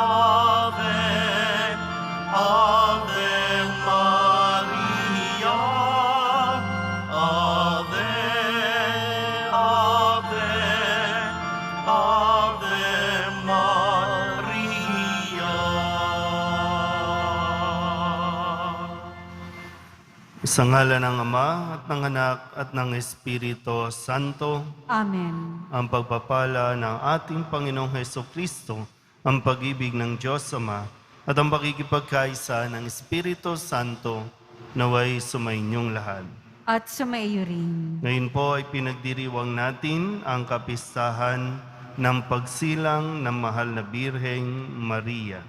Ave, Ave Maria. Ave, Ave, Ave Maria. Sa ngalan ng Ama at ng Anak at ng Espiritu Santo. Amen. Ang pagpapala ng ating Panginoong Hesukristo, ang pag-ibig ng Diyos Ama, at ang pakikipagkaisa ng Espiritu Santo naway sumainyong lahat. At sumaiyo rin. Ngayon po ay pinagdiriwang natin ang kapistahan ng pagsilang ng mahal na Birheng Maria.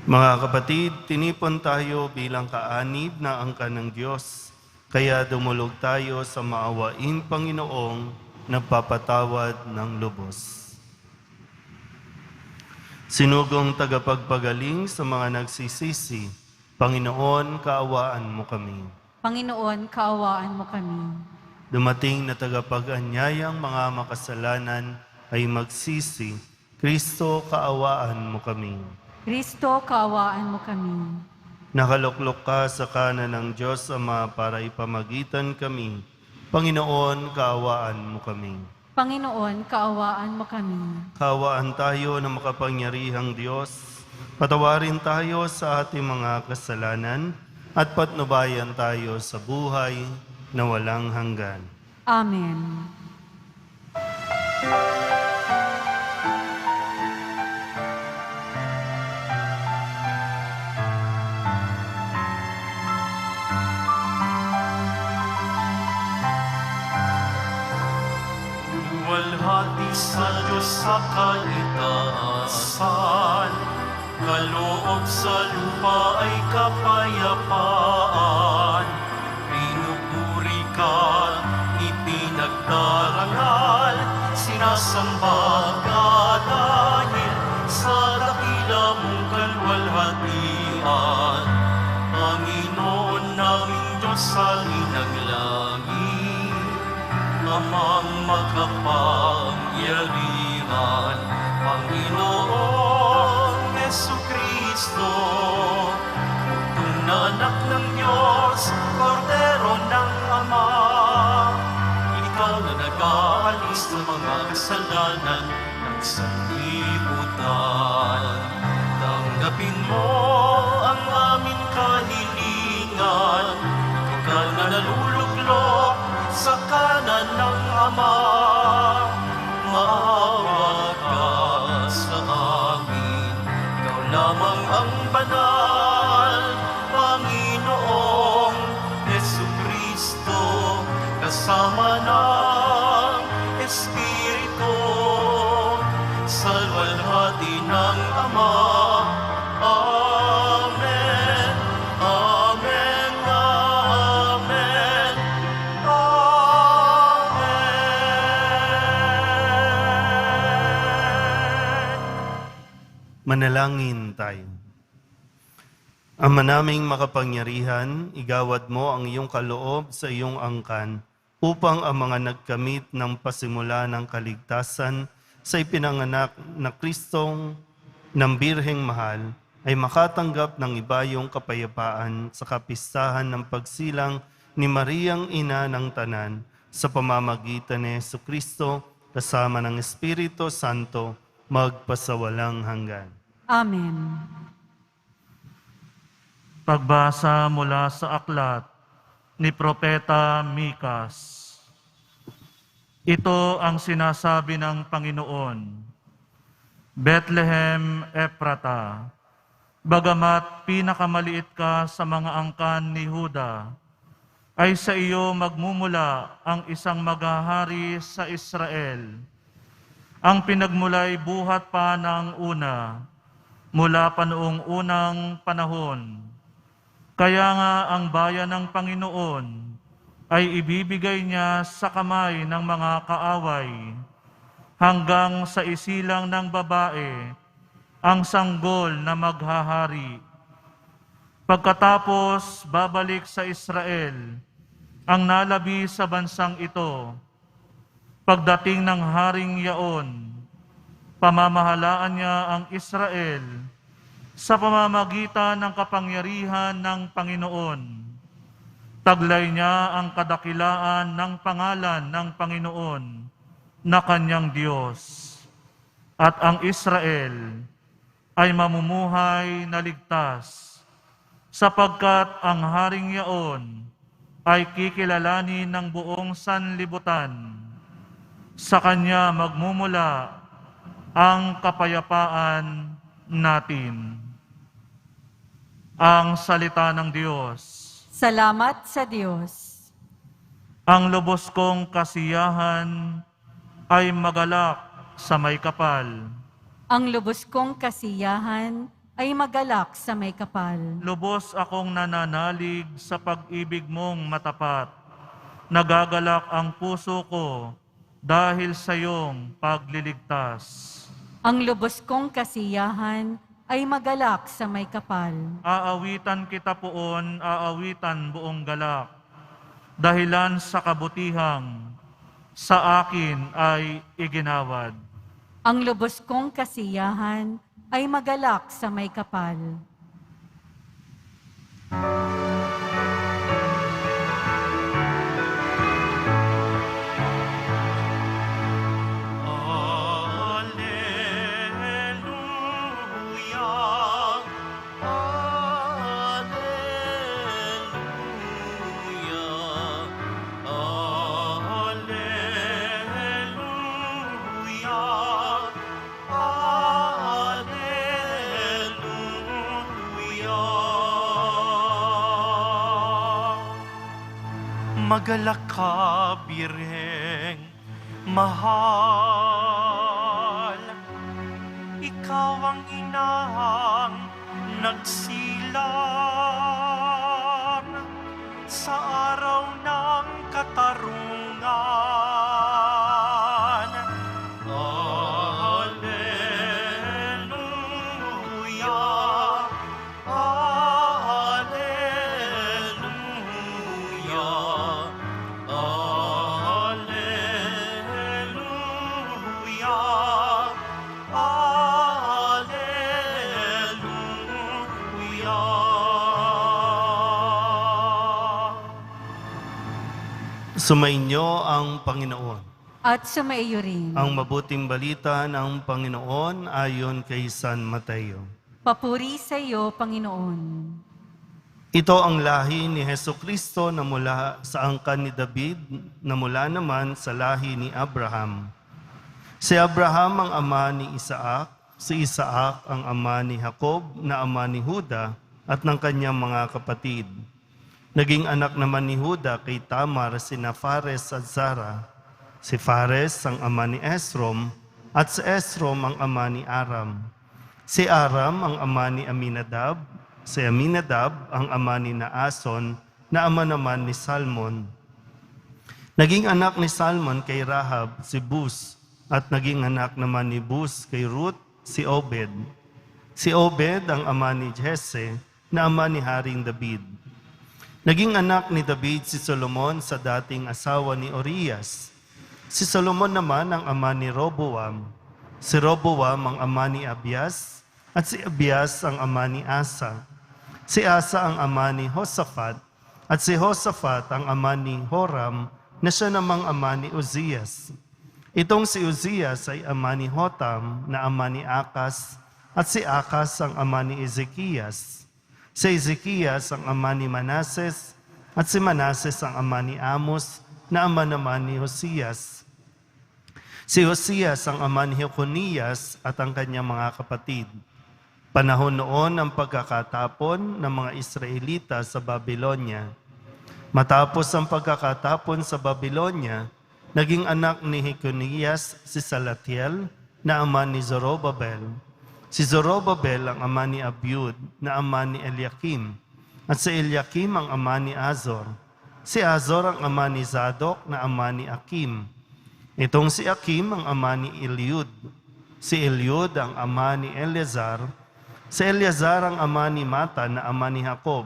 Mga kapatid, tinipon tayo bilang kaanib na angkan ng Diyos, kaya dumulog tayo sa maawaing Panginoong nagpapatawad ng lubos. Sinugong tagapagpagaling sa mga nagsisisi, Panginoon, kaawaan mo kami. Panginoon, kaawaan mo kami. Dumating na tagapag-anyayang mga makasalanan ay magsisi, Kristo, kaawaan mo kami. Kristo, kaawaan mo kami. Nakaluklok ka sa kanan ng Diyos Ama para ipamagitan kami. Panginoon, kaawaan mo kami. Panginoon, kaawaan mo kami. Kaawaan tayo ng makapangyarihang Diyos. Patawarin tayo sa ating mga kasalanan at patnubayan tayo sa buhay na walang hanggan. Amen. Luwalhati sa Diyos sa kaitaasan, kaloob sa lupa ay kapayapaan. Pinupuri ka, ipinagdarangal, sinasamba ka dahil sa dakila mong kalwalhatian. Panginoon naming Diyos sa linang-langit, Amang makapangyarihan, Panginoong Jesucristo, Anak ng Diyos, Kordero ng Ama. Ikaw na nag-aalis ng mga kasalanan ng sanlibutan. Tanggapin mo ang aming kahilingan, ikaw na naluluklok sa kanan ng Ama. Maawa ka sa amin, ikaw lamang ang banal, Panginoong Jesucristo, kasama ng Espiritu, sa luwalhati ng Ama. Amen, Amen, Amen, Amen. Manalangin tayo. Ama naming makapangyarihan, igawad mo ang iyong kaloob sa iyong angkan upang ang mga nagkamit ng pasimula ng kaligtasan sa ipinanganak na Kristong ng Birheng Mahal ay makatanggap ng ibayong kapayapaan sa kapistahan ng pagsilang ni Mariang Ina ng Tanan sa pamamagitan ni Jesucristo kasama ng Espiritu Santo magpasawalang hanggan. Amen. Pagbasa mula sa aklat ni Propeta Mikas. Ito ang sinasabi ng Panginoon, Bethlehem Ephrata, bagamat pinakamaliit ka sa mga angkan ni Huda, ay sa iyo magmumula ang isang maghahari sa Israel. Ang pinagmulay buhat pa ng una, mula pa noong unang panahon. Kaya nga ang bayan ng Panginoon ay ibibigay niya sa kamay ng mga kaaway, hanggang sa isilang ng babae ang sanggol na maghahari. Pagkatapos babalik sa Israel ang nalabi sa bansang ito. Pagdating ng haring yaon, Pamamahalaan niya ang Israel sa pamamagitan ng kapangyarihan ng Panginoon. Taglay niya ang kadakilaan ng pangalan ng Panginoon na kanyang Diyos. At ang Israel ay mamumuhay na ligtas, sapagkat ang haring yaon ay kikilalanin ng buong sanlibutan. Sa kanya magmumula ang kapayapaan natin. Ang salita ng Diyos. Salamat sa Diyos. Ang lubos kong kasiyahan ay magalak sa may kapal. Ang lubos kong kasiyahan ay magalak sa may kapal. Lubos akong nananalig sa pag-ibig mong matapat. Nagagalak ang puso ko dahil sa iyong pagliligtas. Ang lubos kong kasiyahan ay magalak sa may kapal. Aawitan kita poon, aawitan buong galak. Dahilan sa kabutihang sa akin ay iginawad. Ang lubos kong kasiyahan ay magalak sa may kapal. Alleluia, alleluia, alleluia. Magalak ka, Birheng mahal, ikaw ang inang nagsilang sa araw ng katarungan. Alleluia, alleluia, alleluia, alleluia. Sumainyo ang Panginoon. At sumaiyo rin. Ang mabuting balita ng Panginoon ayon kay San Mateo. Papuri sa iyo, Panginoon. Ito ang lahi ni Hesukristo na mula sa angkan ni David, na mula naman sa lahi ni Abraham. Si Abraham ang ama ni Isaac, si Isaac ang ama ni Jacob, na ama ni Juda at ng kanyang mga kapatid. Naging anak naman ni Juda kay Tamar sina Fares at Zara. Si Fares ang ama ni Esrom, at si Esrom ang ama ni Aram. Si Aram ang ama ni Aminadab, si Aminadab ang ama ni Naason, na ama naman ni Salmon. Naging anak ni Salmon kay Rahab si Bus, at naging anak naman ni Bus kay Ruth si Obed. Si Obed ang ama ni Jesse, na ama ni Haring David. Naging anak ni David si Solomon sa dating asawa ni Urias. Si Solomon naman ang ama ni Roboam. Si Roboam ang ama ni Abias, at si Abias ang ama ni Asa. Si Asa ang ama ni Hosafat, at si Hosafat ang ama ni Horam, na siya namang ama ni Uzias. Itong si Uzias ay ama ni Hotam, na ama ni Akas, at si Akas ang ama ni Ezekias. Si Ezekias ang ama ni Manases, at si Manases ang ama ni Amos, na ama naman ni Hosias. Si Hosias ang ama ni Jeconias at ang kanyang mga kapatid. Panahon noon ang pagkakatapon ng mga Israelita sa Babylonia. Matapos ang pagkakatapon sa Babylonia, naging anak ni Jeconias si Salatiel, na ama ni Zorobabel. Si Zorobabel ang ama ni Abiud, na ama ni Eliakim. At si Eliakim ang ama ni Azor. Si Azor ang ama ni Zadok, na ama ni Akim. Itong si Akim ang ama ni Eliud. Si Eliud ang ama ni Eleazar. Si Eleazar ang ama ni Matan, na ama ni Jacob.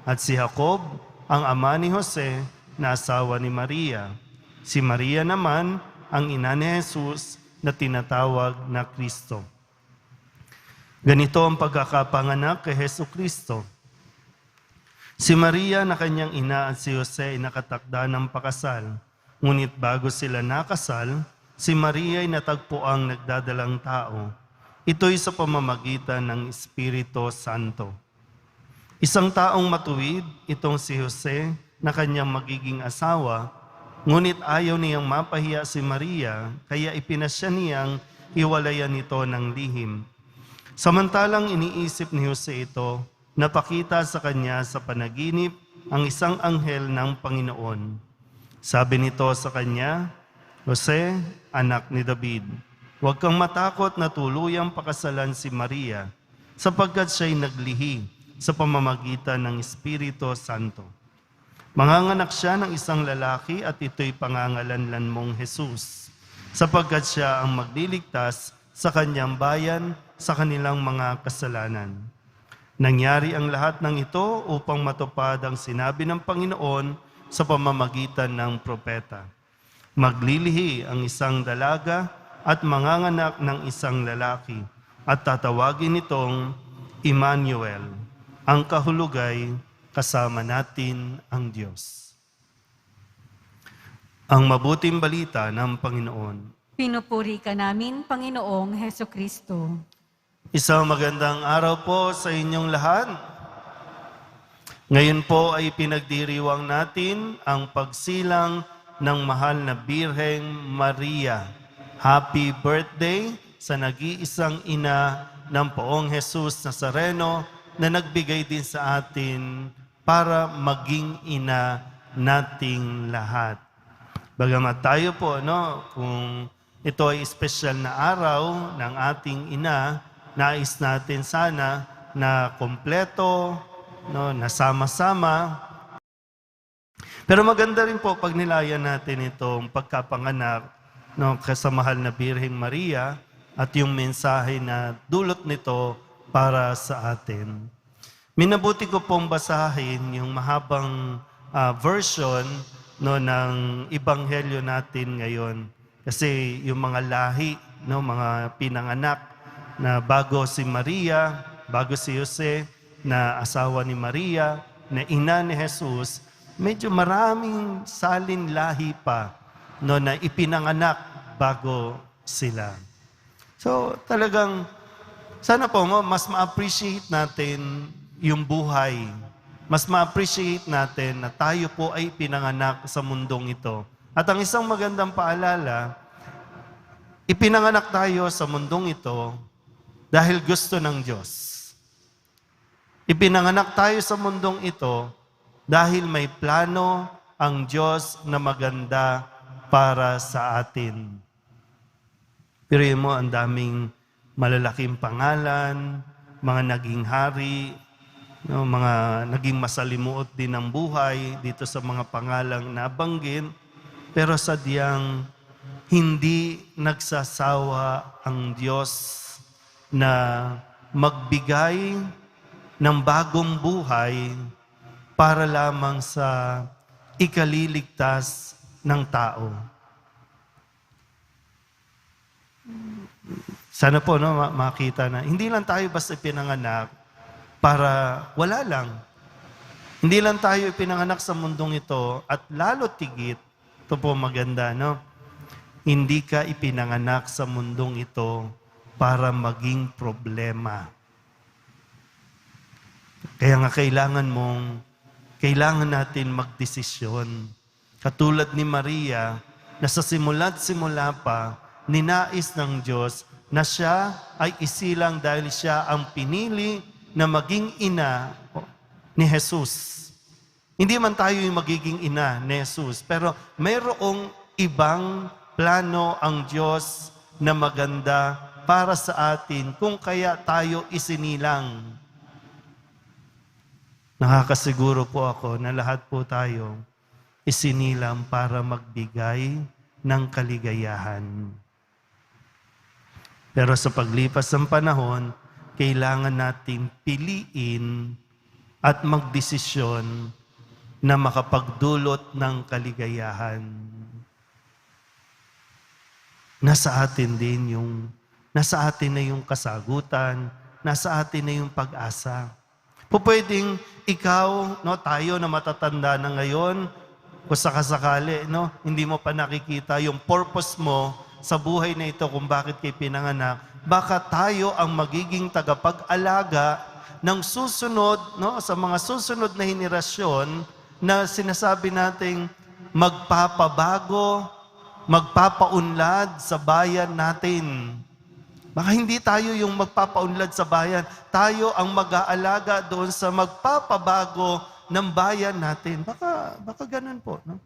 At si Jacob ang ama ni Jose, na asawa ni Maria. Si Maria naman ang ina ni Jesus, na tinatawag na Kristo. Ganito ang pagkakapanganak kay Hesus Kristo. Si Maria na kanyang ina at si Jose ay nakatakda ng pakasal. Ngunit bago sila nakasal, si Maria ay natagpuang nagdadalang tao. Ito'y sa pamamagitan ng Espiritu Santo. Isang taong matuwid, itong si Jose na kanyang magiging asawa, ngunit ayaw niyang mapahiya si Maria, kaya ipinasya niyang hiwalayan ito ng lihim. Samantalang iniisip ni Jose ito, napakita sa kanya sa panaginip ang isang anghel ng Panginoon. Sabi nito sa kanya, Jose, anak ni David, huwag kang matakot na tuluyang pakasalan si Maria, sapagkat siya'y naglihi sa pamamagitan ng Espiritu Santo. Manganganak siya ng isang lalaki at ito'y pangangalanlan mong Jesus, sapagkat siya ang magliligtas sa kanyang bayan sa kanilang mga kasalanan. Nangyari ang lahat ng ito upang matupad ang sinabi ng Panginoon sa pamamagitan ng propeta. Maglilihi ang isang dalaga at manganganak ng isang lalaki at tatawagin itong Emmanuel. Ang kahulugay, kasama natin ang Diyos. Ang mabuting balita ng Panginoon. Pinupuri ka namin, Panginoong Hesukristo. Isang magandang araw po sa inyong lahat. Ngayon po ay pinagdiriwang natin ang pagsilang ng mahal na Birheng Maria. Happy birthday sa nag-iisang ina ng Poong Jesus Nazareno na nagbigay din sa atin para maging ina nating lahat. Bagamat tayo po, kung ito ay espesyal na araw ng ating ina, nais natin sana na kompleto, nasama-sama. Pero maganda rin po pag nilayan natin itong pagkapanganak sa mahal na Birheng Maria at yung mensahe na dulot nito para sa atin. Minabuti ko pong basahin yung mahabang version ng Ebanghelyo natin ngayon. Kasi yung mga lahi, mga pinanganak na bago si Maria, bago si Jose, na asawa ni Maria, na ina ni Jesus, medyo maraming salin lahi pa na ipinanganak bago sila. So talagang, sana po mas ma-appreciate natin yung buhay. Mas ma-appreciate natin na tayo po ay pinanganak sa mundong ito. At ang isang magandang paalala, ipinanganak tayo sa mundong ito dahil gusto ng Diyos. Ipinanganak tayo sa mundong ito dahil may plano ang Diyos na maganda para sa atin. Pero mo, ang daming malalaking pangalan, mga naging hari, mga naging masalimuot din ng buhay dito sa mga pangalang nabanggit, pero sadyang hindi nagsasawa ang Diyos na magbigay ng bagong buhay para lamang sa ikaliligtas ng tao. Sana po makita na hindi lang tayo basta pinanganak para wala lang. Hindi lang tayo pinanganak sa mundong ito at lalo tigit, ito po maganda, hindi ka ipinanganak sa mundong ito para maging problema. Kaya nga kailangan natin magdesisyon. Katulad ni Maria, na sa simula't simula pa, ninais ng Diyos na siya ay isilang dahil siya ang pinili na maging ina ni Jesus. Hindi man tayo yung magiging ina ni Jesus, pero mayroong ibang plano ang Diyos na maganda para sa atin kung kaya tayo isinilang. Nakakasiguro po ako na lahat po tayo isinilang para magbigay ng kaligayahan. Pero sa paglipas ng panahon, kailangan nating piliin at magdesisyon na makapagdulot ng kaligayahan. nasa atin na yung kasagutan, nasa atin na yung pag-asa. Pwedeng ikaw, no, tayo na matatanda na ngayon, kung sakasakali, no, hindi mo pa nakikita yung purpose mo sa buhay na ito kung bakit kayo pinanganak, baka tayo ang magiging tagapag-alaga ng susunod, no, sa mga susunod na henerasyon na sinasabi nating magpapabago, magpapaunlad sa bayan natin. Baka hindi tayo yung magpapaunlad sa bayan. Tayo ang mag-aalaga doon sa magpapabago ng bayan natin. Baka ganun po. No?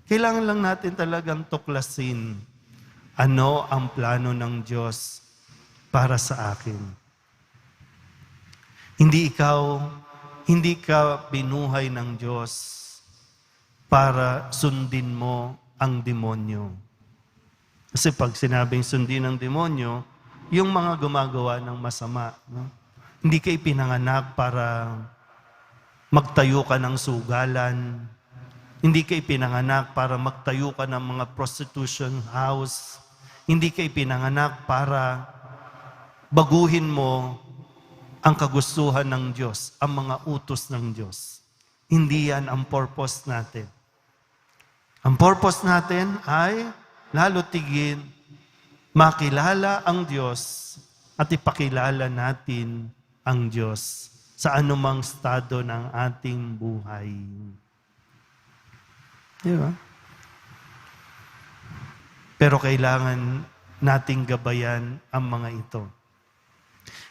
Kailangan lang natin talagang tuklasin ano ang plano ng Diyos para sa akin. Hindi ka binuhay ng Diyos para sundin mo ang demonyo. Kasi pag sinabing sundin ng demonyo, yung mga gumagawa ng masama. No? Hindi ka ipinanganak para magtayo ka ng sugalan. Hindi ka ipinanganak para magtayo ka ng mga prostitution house. Hindi ka ipinanganak para baguhin mo ang kagustuhan ng Diyos, ang mga utos ng Diyos. Hindi yan ang purpose natin. Ang purpose natin ay lalo tigin makilala ang Diyos at ipakilala natin ang Diyos sa anumang estado ng ating buhay. Di ba? Pero kailangan nating gabayan ang mga ito.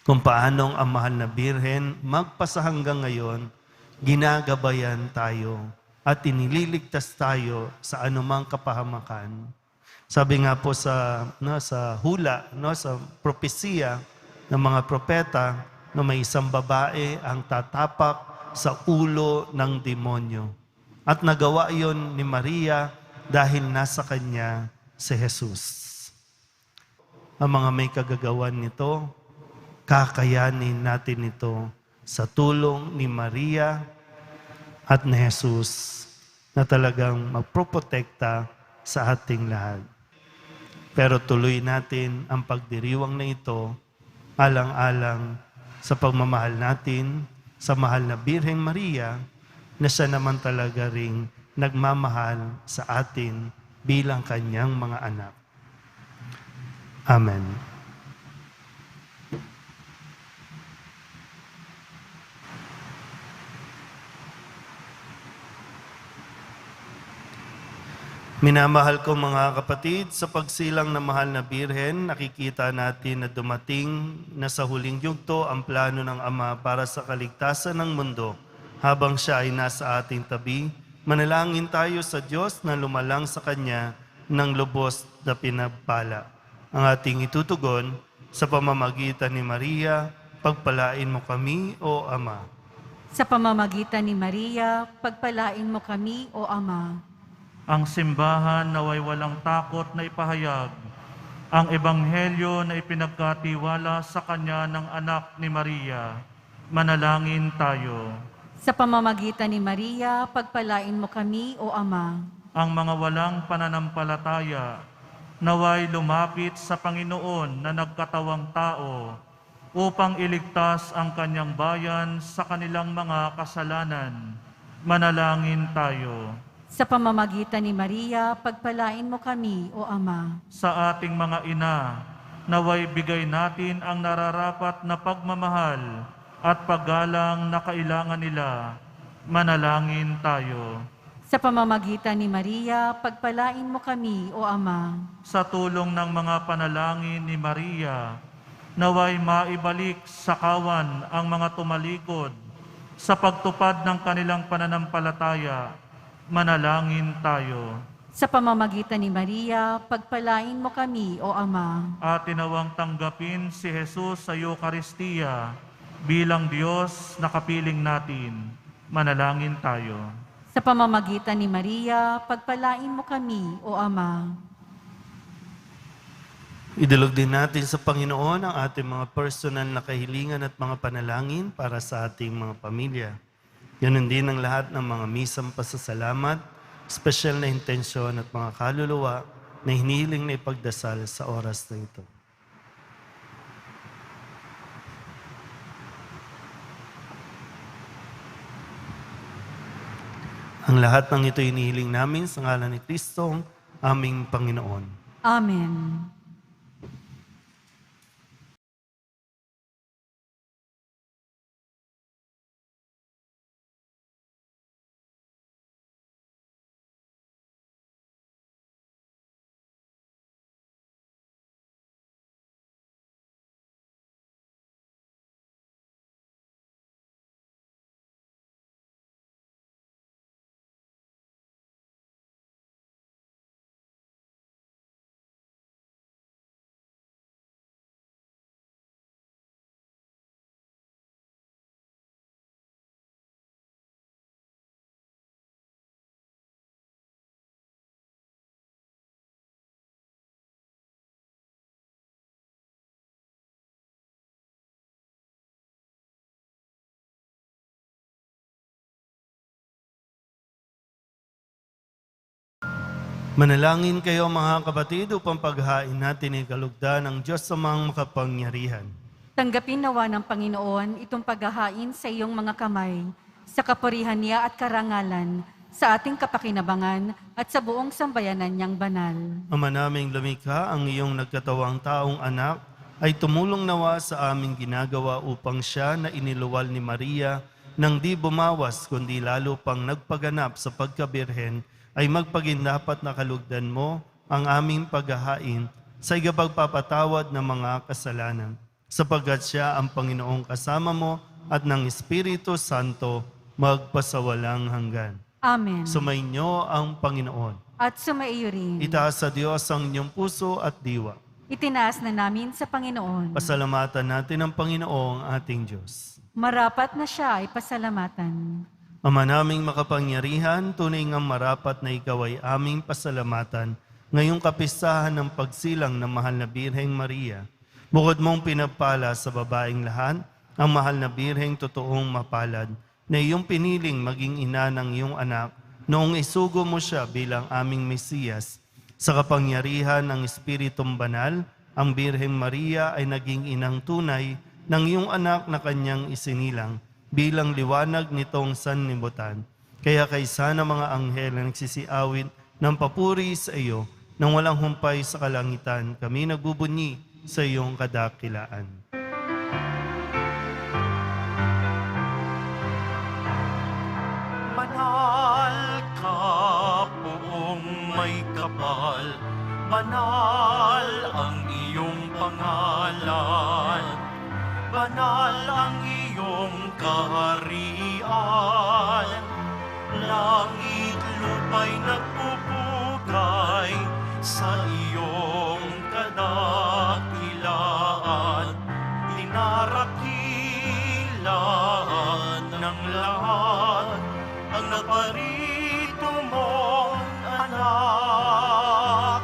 Kung paanong ang mahal na Birhen, magpasa hanggang ngayon, ginagabayan tayo at inililigtas tayo sa anumang kapahamakan. Sabi nga po sa hula, sa propesiya ng mga propeta, may isang babae ang tatapak sa ulo ng demonyo. At nagawa yon ni Maria dahil nasa kanya si Jesus. Ang mga may kagagawan nito, kakayanin natin ito sa tulong ni Maria at ni Jesus na talagang magproprotekta sa ating lahat. Pero tuloy natin ang pagdiriwang na ito alang-alang sa pagmamahal natin sa mahal na Birheng Maria na siya naman talaga ring nagmamahal sa atin bilang kanyang mga anak. Amen. Minamahal ko mga kapatid, sa pagsilang ng mahal na Birhen, nakikita natin na dumating na sa huling yugto ang plano ng Ama para sa kaligtasan ng mundo. Habang siya ay nasa ating tabi, manalangin tayo sa Diyos na lumalang sa Kanya ng lubos na pinagpala. Ang ating itutugon sa pamamagitan ni Maria, pagpalain mo kami, O Ama. Sa pamamagitan ni Maria, pagpalain mo kami, O Ama. Ang simbahan naway walang takot na ipahayag ang ebanghelyo na ipinagkatiwala sa kanya ng anak ni Maria. Manalangin tayo. Sa pamamagitan ni Maria, pagpalain mo kami, O Ama. Ang mga walang pananampalataya naway lumapit sa Panginoon na nagkatawang tao upang iligtas ang kanyang bayan sa kanilang mga kasalanan. Manalangin tayo. Sa pamamagitan ni Maria, pagpalain mo kami, O Ama. Sa ating mga ina, naway bigay natin ang nararapat na pagmamahal at paggalang na kailangan nila. Manalangin tayo. Sa pamamagitan ni Maria, pagpalain mo kami, O Ama. Sa tulong ng mga panalangin ni Maria, naway maibalik sa kawan ang mga tumalikod sa pagtupad ng kanilang pananampalataya. Manalangin tayo. Sa pamamagitan ni Maria, pagpalain mo kami, O Ama. At tinawang tanggapin si Jesus sa Eucharistia bilang Diyos na kapiling natin. Manalangin tayo. Sa pamamagitan ni Maria, pagpalain mo kami, O Ama. Idulog din natin sa Panginoon ang ating mga personal na kahilingan at mga panalangin para sa ating mga pamilya. Ganun din ang lahat ng mga misang pasasalamat, special na intensyon at mga kaluluwa na hinihiling na ipagdasal sa oras na ito. Ang lahat ng ito hinihiling namin sa ngalan ni Kristo, aming Panginoon. Amen. Manalangin kayo mga kapatid upang paghain natin ay kalugdan ng Diyos amang makapangyarihan. Tanggapin nawa ng Panginoon itong paghahain sa iyong mga kamay, sa kapurihan niya at karangalan, sa ating kapakinabangan at sa buong sambayanan niyang banal. Ama naming lumikha, ang iyong nagkatawang taong anak ay tumulong nawa sa aming ginagawa upang siya na iniluwal ni Maria nang di bumawas kundi lalo pang nagpaganap sa pagkabirhen ay magpagindapat na kalugdan mo ang aming paghahain sa igapagpapatawad ng mga kasalanan, sapagkat siya ang Panginoong kasama mo at ng Espiritu Santo magpasawalang hanggan. Amen. Sumainyo ang Panginoon. At sumaiyo rin. Itaas sa Diyos ang inyong puso at diwa. Itinaas na namin sa Panginoon. Pasalamatan natin ang Panginoong ating Diyos. Marapat na siya ay pasalamatan. Ama naming makapangyarihan, tunay ngang marapat na ikaw ay aming pasalamatan ngayong kapistahan ng pagsilang ng mahal na Birheng Maria. Bukod mong pinagpala sa babaeng lahat, ang mahal na Birheng totoong mapalad, na iyong piniling maging ina ng iyong anak noong isugo mo siya bilang aming Mesiyas. Sa kapangyarihan ng Espiritong Banal, ang Birheng Maria ay naging inang tunay ng iyong anak na kanyang isinilang bilang liwanag nitong sanlibutan. Kaya kaysa ng mga anghel na nagsisiawit ng papuri sa iyo, nang walang humpay sa kalangitan, kami nagbubunyi sa iyong kadakilaan. Banal ka, poong may kapal, banal ang iyong pangalan, banal ang iyong kaharian, langit lupa'y nagpupugay sa iyong kadakilaan, dinarakilan ng lahat ang naparito mong anak,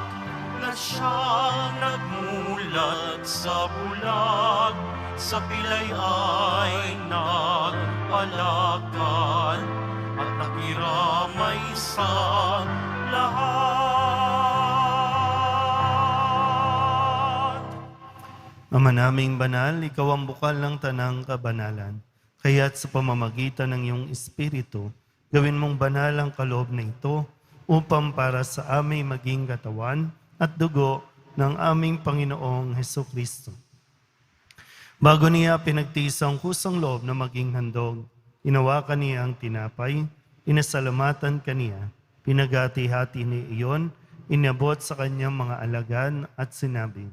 na siyang nagmulat sa bulag, sa pilay ay nagpalakan, at nakiramay sa lahat. Ama naming banal, ikaw ang bukal ng tanang kabanalan. Kaya't sa pamamagitan ng iyong Espiritu, gawin mong banal ang kaloob na ito upang para sa aming maging katawan at dugo ng aming Panginoong Hesukristo. Bago niya pinagtiis ang kusang loob na maging handog, inawakan niya ang tinapay, inasalamatan kaniya, pinagati-hati ni iyon, inabot sa kanyang mga alagad at sinabi,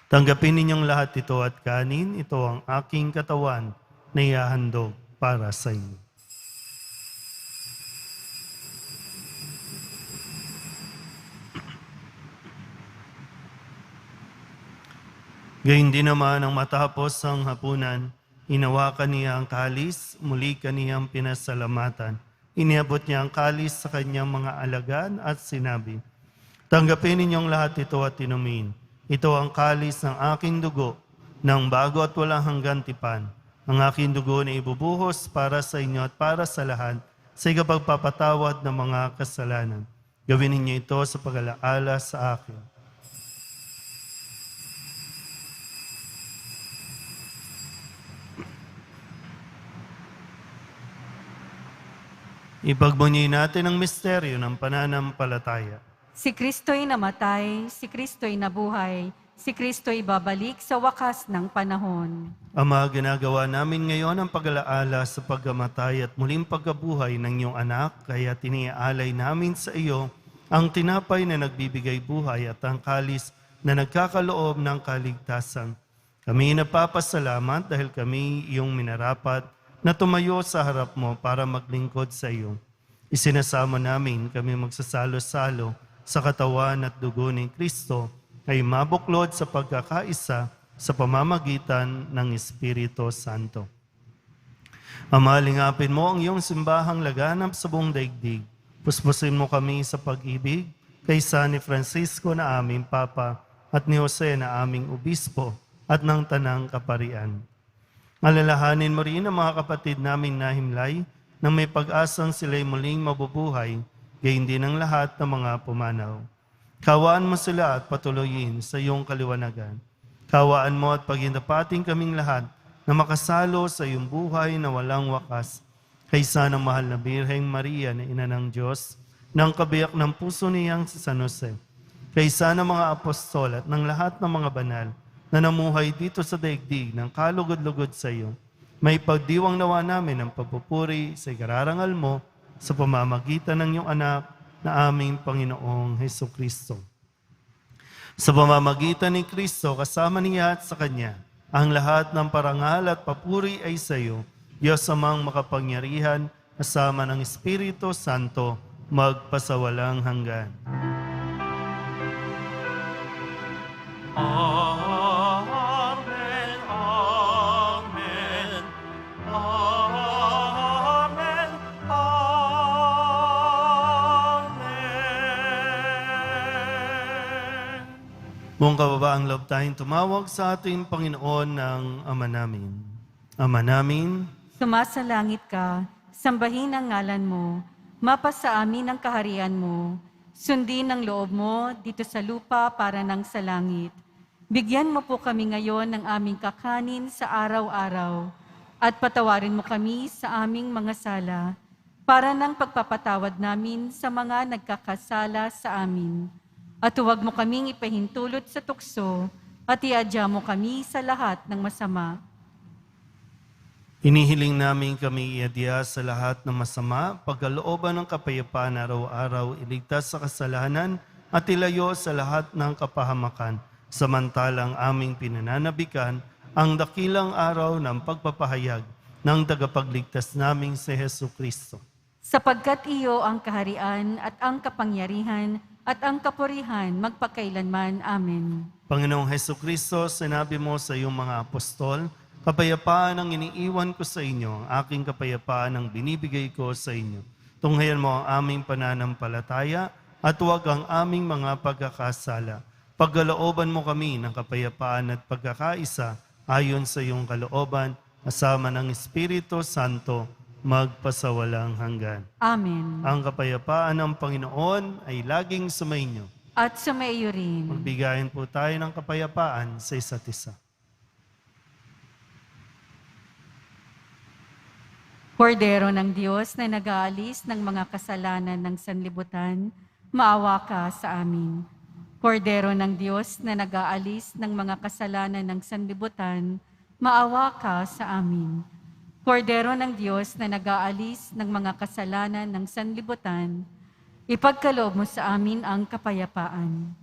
"Tanggapin ninyong lahat ito at kanin, ito ang aking katawan na ihahandog para sa inyo." Gayun din naman ang matapos ang hapunan, hinawakan niya ang kalis, muli kaniyang pinasalamatan. Iniabot niya ang kalis sa kanyang mga alagad at sinabi, "Tanggapin ninyong lahat ito at inumin. Ito ang kalis ng aking dugo, ng bago at walang hanggang tipan. Ang aking dugo na ibubuhos para sa inyo at para sa lahat, sa ikapagpapatawad ng mga kasalanan. Gawin ninyo ito sa pag-alaala sa akin. Ipagbunyi natin ang misteryo ng pananampalataya. Si Kristo'y namatay, si Kristo'y nabuhay, si Kristo'y babalik sa wakas ng panahon. Ama, ginagawa namin ngayon ang pag-alaala sa pagkamatay at muling pagkabuhay ng iyong anak, kaya tiniaalay namin sa iyo ang tinapay na nagbibigay buhay at ang kalis na nagkakaloob ng kaligtasan. Kami napapasalamat dahil kami iyong minarapat na tumayo sa harap mo para maglingkod sa iyo. Isinasamo namin kami magsasalo-salo sa katawan at dugo ni Kristo ay mabuklod sa pagkakaisa sa pamamagitan ng Espiritu Santo. Ama, lingapin mo ang iyong simbahang laganap sa buong daigdig. Puspusin mo kami sa pag-ibig kaysa ni Francisco na aming Papa at ni Jose na aming Obispo at ng Tanang Kaparian. Alalahanin mo rin ang mga kapatid naming nahimlay na may pag-asang sila'y muling mabubuhay, gayon din ang lahat ng mga pumanaw. Kawaan mo sila at patuloyin sa iyong kaliwanagan. Kawaan mo at paghindapating kaming lahat na makasalo sa iyong buhay na walang wakas, kaysa ng mahal na Birheng Maria na Ina ng Diyos, ng kabiyak ng puso niyang si San Jose, kaysa ng mga apostol at ng lahat ng mga banal na namuhay dito sa daigdig ng kalugod-lugod sa iyo. May pagdiwang nawa namin ang pagpupuri sa ikararangal mo sa pamamagitan ng iyong anak na aming Panginoong Hesukristo. Sa pamamagitan ni Kristo, kasama niya at sa Kanya, ang lahat ng parangal at papuri ay sa iyo, Diyos amang makapangyarihan, kasama ng Espiritu Santo, magpasawalang hanggan. Amen, amen, amen, amen. Buong kababaang loob tayong tumawag sa ating Panginoon ng Ama namin. Ama namin, Sumasalangit ka, sambahin ang ngalan mo, mapasa amin ang kaharian mo, sundin ang loob mo dito sa lupa para nang sa langit. Bigyan mo po kami ngayon ng aming kakanin sa araw-araw, at patawarin mo kami sa aming mga sala, para nang pagpapatawad namin sa mga nagkakasala sa amin. At huwag mo kaming ipahintulot sa tukso, at iadya mo kami sa lahat ng masama. inihiling namin kami iadya sa lahat ng masama, pagkalooban ng kapayapaan araw-araw, iligtas sa kasalanan at ilayo sa lahat ng kapahamakan, samantalang aming pinananabikan ang dakilang araw ng pagpapahayag ng tagapagligtas naming si Hesukristo. Sapagkat iyo ang kaharian at ang kapangyarihan at ang kapurihan magpakailanman. Amen. Panginoong Hesukristo, sinabi mo sa iyong mga apostol, kapayapaan ang iniiwan ko sa inyo, ang aking kapayapaan ang binibigay ko sa inyo. Tunghayan mo ang aming pananampalataya at huwag ang aming mga pagkakasala. Pagkalooban mo kami ng kapayapaan at pagkakaisa ayon sa iyong kalooban, kasama ng Espiritu Santo, magpasawalang hanggan. Amen. Ang kapayapaan ng Panginoon ay laging sumainyo. At sumaiyo rin. Magbigayan po tayo ng kapayapaan sa isa't isa. Kordero ng Diyos na nag-aalis ng mga kasalanan ng sanlibutan, maawa ka sa amin. Kordero ng Diyos na nag-aalis ng mga kasalanan ng sanlibutan, maawa ka sa amin. Kordero ng Diyos na nag-aalis ng mga kasalanan ng sanlibutan, ipagkaloob mo sa amin ang kapayapaan.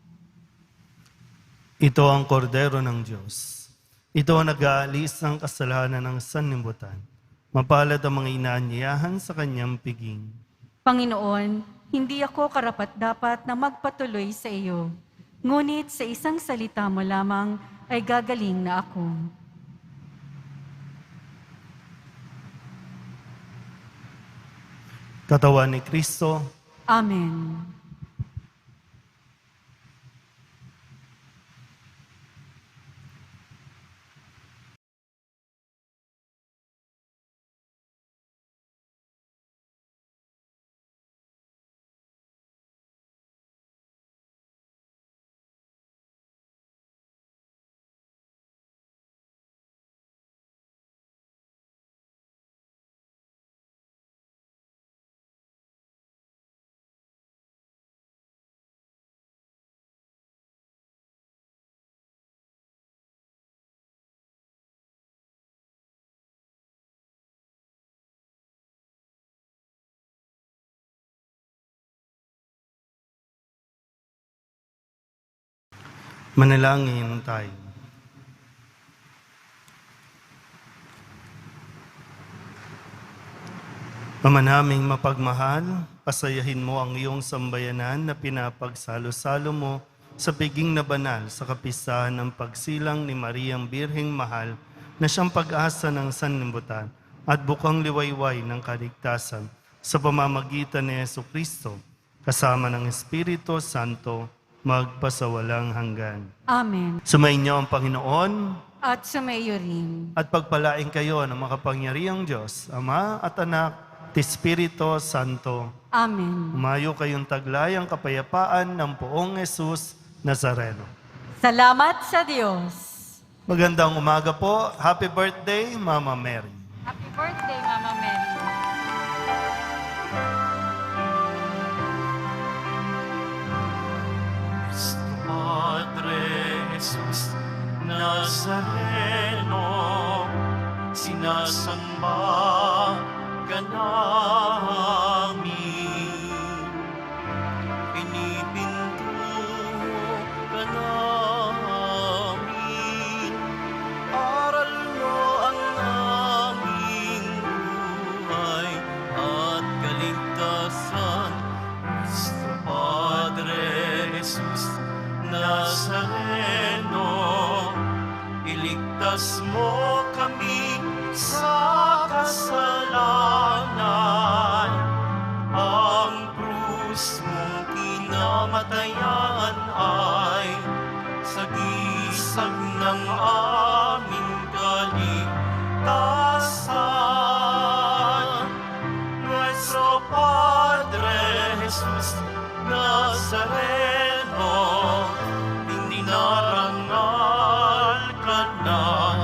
Ito ang kordero ng Diyos. Ito ang nag-aalis ng kasalanan ng sanlibutan. Mapalad ang mga inaanyayahan sa kanyang piging. Panginoon, hindi ako karapat-dapat na magpatuloy sa iyo. Ngunit sa isang salita mo lamang ay gagaling na ako. Katawan ni Kristo, Amen. Manalangin tayo. Ama naming mapagmahal, pasayahin mo ang iyong sambayanan na pinapagsalo-salo mo sa biging na banal sa kapistahan ng pagsilang ni Mariang Birheng Mahal na siyang pag-asa ng sanlibutan at bukang liwayway ng kaligtasan sa pamamagitan ni Jesucristo, kasama ng Espiritu Santo, magpasawalang hanggan. Amen. Sumainyo ang Panginoon At sumaiyo rin. at pagpalain kayo ng makapangyarihang Diyos, Ama at Anak, at Espiritu Santo. Amen. Umayo kayong taglay ang kapayapaan ng poong Jesus Nazareno. Salamat sa Diyos. Magandang umaga po. Happy birthday, Mama Mary. Happy birthday, Mama Mary. Padre Jesus Nazareno, sinasamba ka namin. Pinipinto ka namin. Aral mo ang aming buhay at kaligtasan. Cristo Padre Jesus Nazareno, iligtas mo kami sa kasalanan. Ang krus mong kinamatayan ay sagisag ng aming kaligtasan. Nuestro Padre Jesus Nazareno, dinarangal ka namin.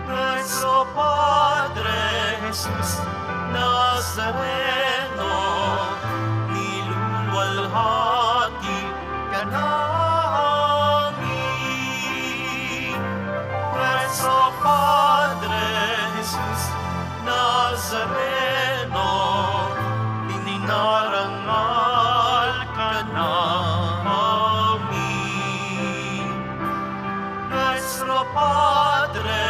Nuestro Padre Jesus Nazareno, niluluwalhati ka namin. Nuestro Padre Jesus Nazareno, dinarangal ka namin. Nuestro Padre